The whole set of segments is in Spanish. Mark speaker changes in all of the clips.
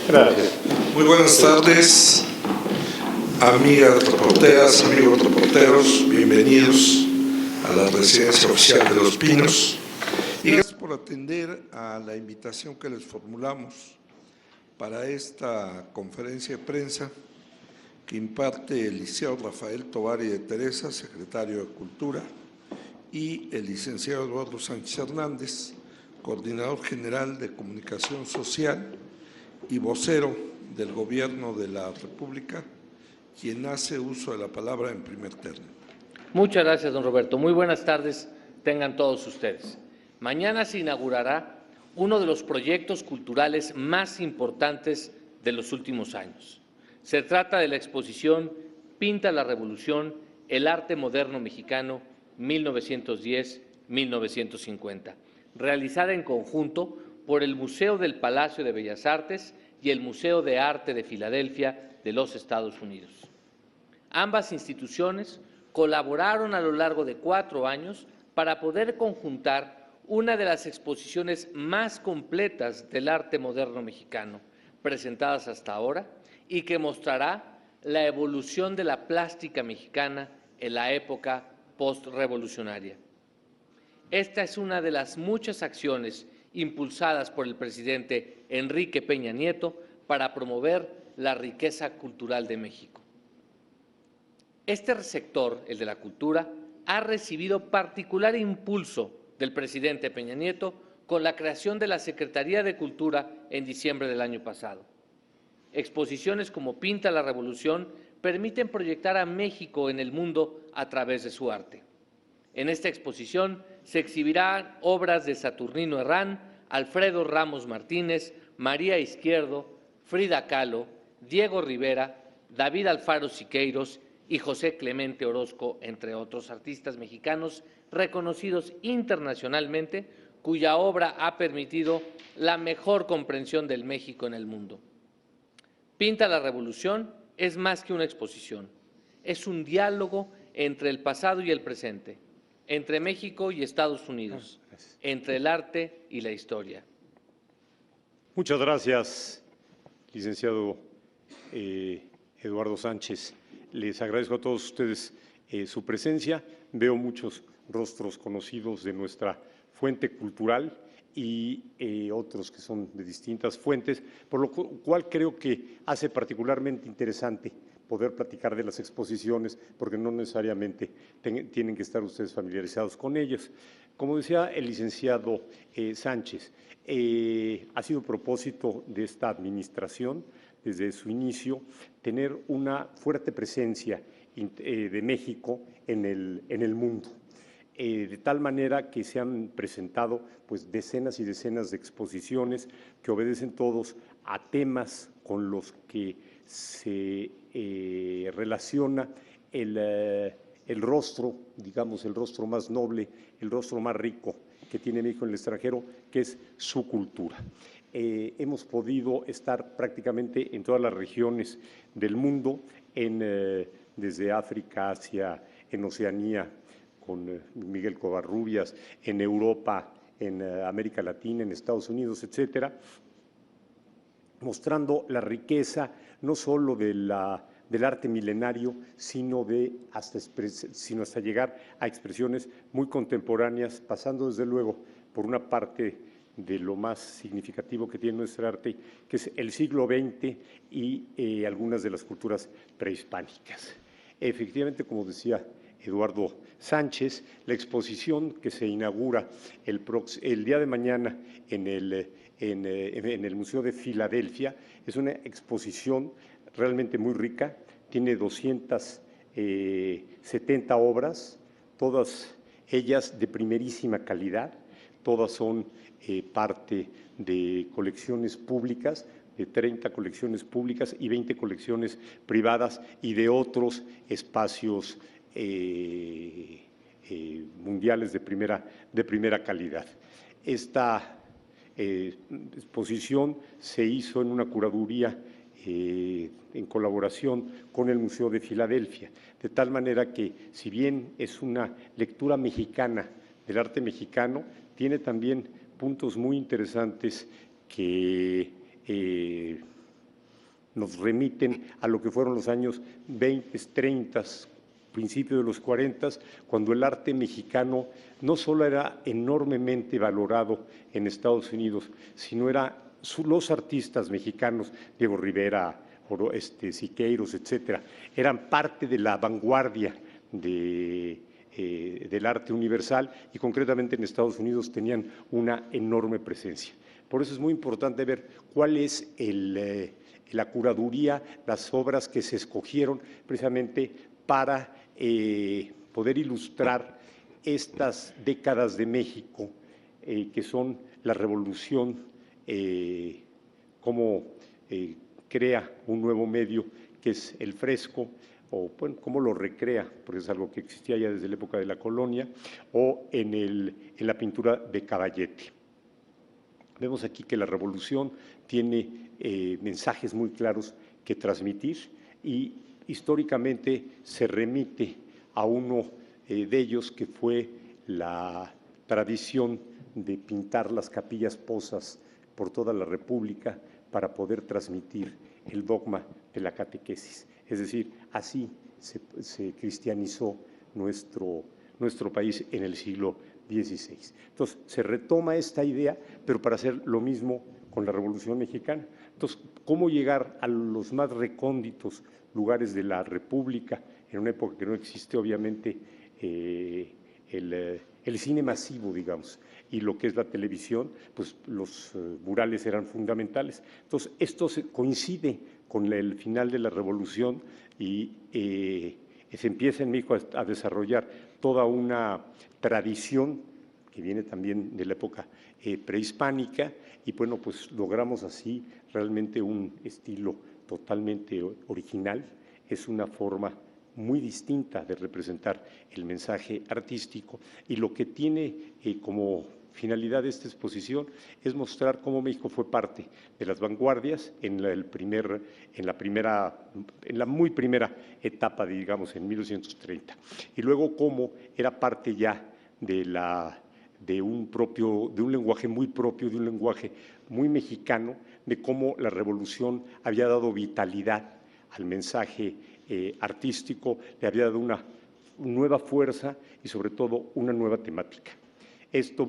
Speaker 1: Gracias. Muy buenas tardes, amigas reporteras, amigos reporteros, bienvenidos a la residencia oficial de Los Pinos. Y gracias por atender a la invitación que les formulamos para esta conferencia de prensa que imparte el licenciado Rafael Tovar y de Teresa, secretario de Cultura, y el licenciado Eduardo Sánchez Hernández, coordinador general de Comunicación Social y vocero del Gobierno de la República, quien hace uso de la palabra en primer término.
Speaker 2: Muchas gracias, don Roberto. Muy buenas tardes tengan todos ustedes. Mañana se inaugurará uno de los proyectos culturales más importantes de los últimos años. Se trata de la exposición Pinta la Revolución, el arte moderno mexicano 1910-1950, realizada en conjunto por el Museo del Palacio de Bellas Artes y el Museo de Arte de Filadelfia de los Estados Unidos. Ambas instituciones colaboraron a lo largo de 4 años para poder conjuntar una de las exposiciones más completas del arte moderno mexicano presentadas hasta ahora y que mostrará la evolución de la plástica mexicana en la época postrevolucionaria. Esta es una de las muchas acciones impulsadas por el presidente Enrique Peña Nieto para promover la riqueza cultural de México. Este sector, el de la cultura, ha recibido particular impulso del presidente Peña Nieto con la creación de la Secretaría de Cultura en diciembre del año pasado. Exposiciones como Pinta la Revolución permiten proyectar a México en el mundo a través de su arte. En esta exposición se exhibirán obras de Saturnino Herrán, Alfredo Ramos Martínez, María Izquierdo, Frida Kahlo, Diego Rivera, David Alfaro Siqueiros y José Clemente Orozco, entre otros artistas mexicanos reconocidos internacionalmente, cuya obra ha permitido la mejor comprensión del México en el mundo. Pinta la Revolución es más que una exposición, es un diálogo entre el pasado y el presente, entre México y Estados Unidos, entre el arte y la historia.
Speaker 3: Muchas gracias, licenciado Eduardo Sánchez. Les agradezco a todos ustedes su presencia. Veo muchos rostros conocidos de nuestra fuente cultural y otros que son de distintas fuentes, por lo cual creo que hace particularmente interesante poder platicar de las exposiciones, porque no necesariamente tienen que estar ustedes familiarizados con ellas. Como decía el licenciado Sánchez, ha sido propósito de esta administración, desde su inicio, tener una fuerte presencia de México en el mundo. De tal manera que se han presentado pues, decenas y decenas de exposiciones que obedecen todos a temas con los que se relaciona el rostro, digamos, el rostro más noble, el rostro más rico que tiene México en el extranjero, que es su cultura. Hemos podido estar prácticamente en todas las regiones del mundo, desde África, Asia, en Oceanía, con Miguel Covarrubias, en Europa, en América Latina, en Estados Unidos, etcétera, mostrando la riqueza no solo del arte milenario, sino hasta llegar a expresiones muy contemporáneas, pasando desde luego por una parte de lo más significativo que tiene nuestro arte, que es el siglo XX y algunas de las culturas prehispánicas. Efectivamente, como decía Eduardo Sánchez, la exposición que se inaugura el día de mañana en el Museo de Filadelfia es una exposición realmente muy rica, tiene 270 obras, todas ellas de primerísima calidad, todas son parte de colecciones públicas, de 30 colecciones públicas y 20 colecciones privadas y de otros espacios mundiales de primera calidad. Esta exposición se hizo en una curaduría en colaboración con el Museo de Filadelfia, de tal manera que, si bien es una lectura mexicana del arte mexicano, tiene también puntos muy interesantes que nos remiten a lo que fueron los años 20, 30, principio de los 40, cuando el arte mexicano no solo era enormemente valorado en Estados Unidos, sino era los artistas mexicanos, Diego Rivera, Siqueiros, etcétera, eran parte de la vanguardia del arte universal y concretamente en Estados Unidos tenían una enorme presencia. Por eso es muy importante ver cuál es la curaduría, las obras que se escogieron precisamente para poder ilustrar estas décadas de México, que son la revolución, cómo crea un nuevo medio que es el fresco, o bueno, cómo lo recrea, porque es algo que existía ya desde la época de la colonia, o en la pintura de Caballete. Vemos aquí que la revolución tiene mensajes muy claros que transmitir y históricamente se remite a uno de ellos que fue la tradición de pintar las capillas posas por toda la República para poder transmitir el dogma de la catequesis. Es decir, así se cristianizó nuestro país en el siglo XVI. Entonces, se retoma esta idea, pero para hacer lo mismo con la Revolución Mexicana. Entonces, ¿cómo llegar a los más recónditos lugares de la República en una época que no existe, obviamente, el cine masivo, digamos, y lo que es la televisión? Pues los murales eran fundamentales. Entonces, esto coincide con el final de la Revolución y se empieza en México a desarrollar toda una tradición que viene también de la época prehispánica y bueno, pues logramos así realmente un estilo totalmente original. Es una forma muy distinta de representar el mensaje artístico y lo que tiene como finalidad de esta exposición es mostrar cómo México fue parte de las vanguardias en la muy primera etapa, digamos, en 1930, y luego cómo era parte ya de un lenguaje muy propio, de un lenguaje muy mexicano, de cómo la revolución había dado vitalidad al mensaje artístico, le había dado una nueva fuerza y sobre todo una nueva temática. Esto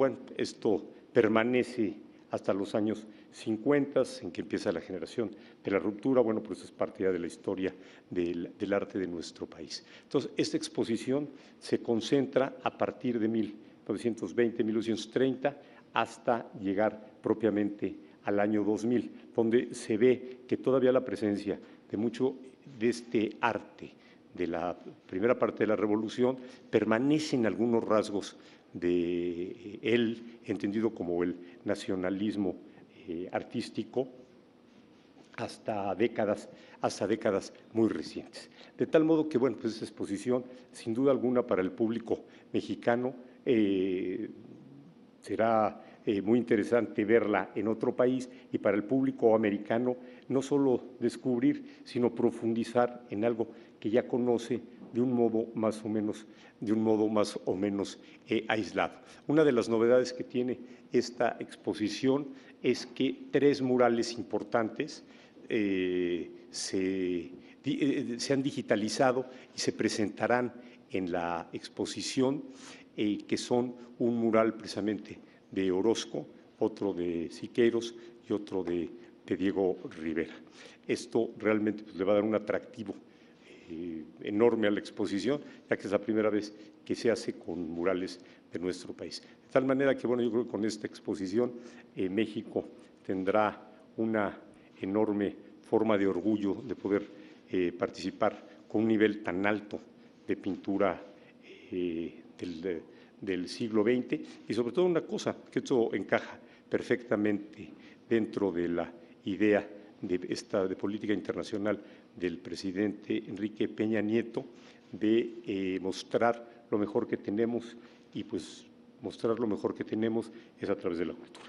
Speaker 3: permanece hasta los años 50, en que empieza la generación de la ruptura. Bueno, pues es parte ya de la historia del arte de nuestro país. Entonces, esta exposición se concentra a partir de 1920, 1930, hasta llegar propiamente al año 2000, donde se ve que todavía la presencia de mucho de este arte de la primera parte de la Revolución permanecen algunos rasgos de él, entendido como el nacionalismo artístico, hasta décadas muy recientes. De tal modo que, bueno, pues esta exposición, sin duda alguna, para el público mexicano será muy interesante verla en otro país, y para el público americano no solo descubrir, sino profundizar en algo que ya conoce de un modo más o menos aislado. Una de las novedades que tiene esta exposición es que 3 murales importantes se han digitalizado y se presentarán en la exposición, que son un mural precisamente de Orozco, otro de Siqueiros y otro de Diego Rivera. Esto realmente le va a dar un atractivo enorme a la exposición, ya que es la primera vez que se hace con murales de nuestro país. De tal manera que, bueno, yo creo que con esta exposición México tendrá una enorme forma de orgullo de poder participar con un nivel tan alto de pintura del siglo XX, y sobre todo una cosa, que esto encaja perfectamente dentro de la idea de política internacional del presidente Enrique Peña Nieto, de mostrar lo mejor que tenemos, y pues mostrar lo mejor que tenemos es a través de la cultura.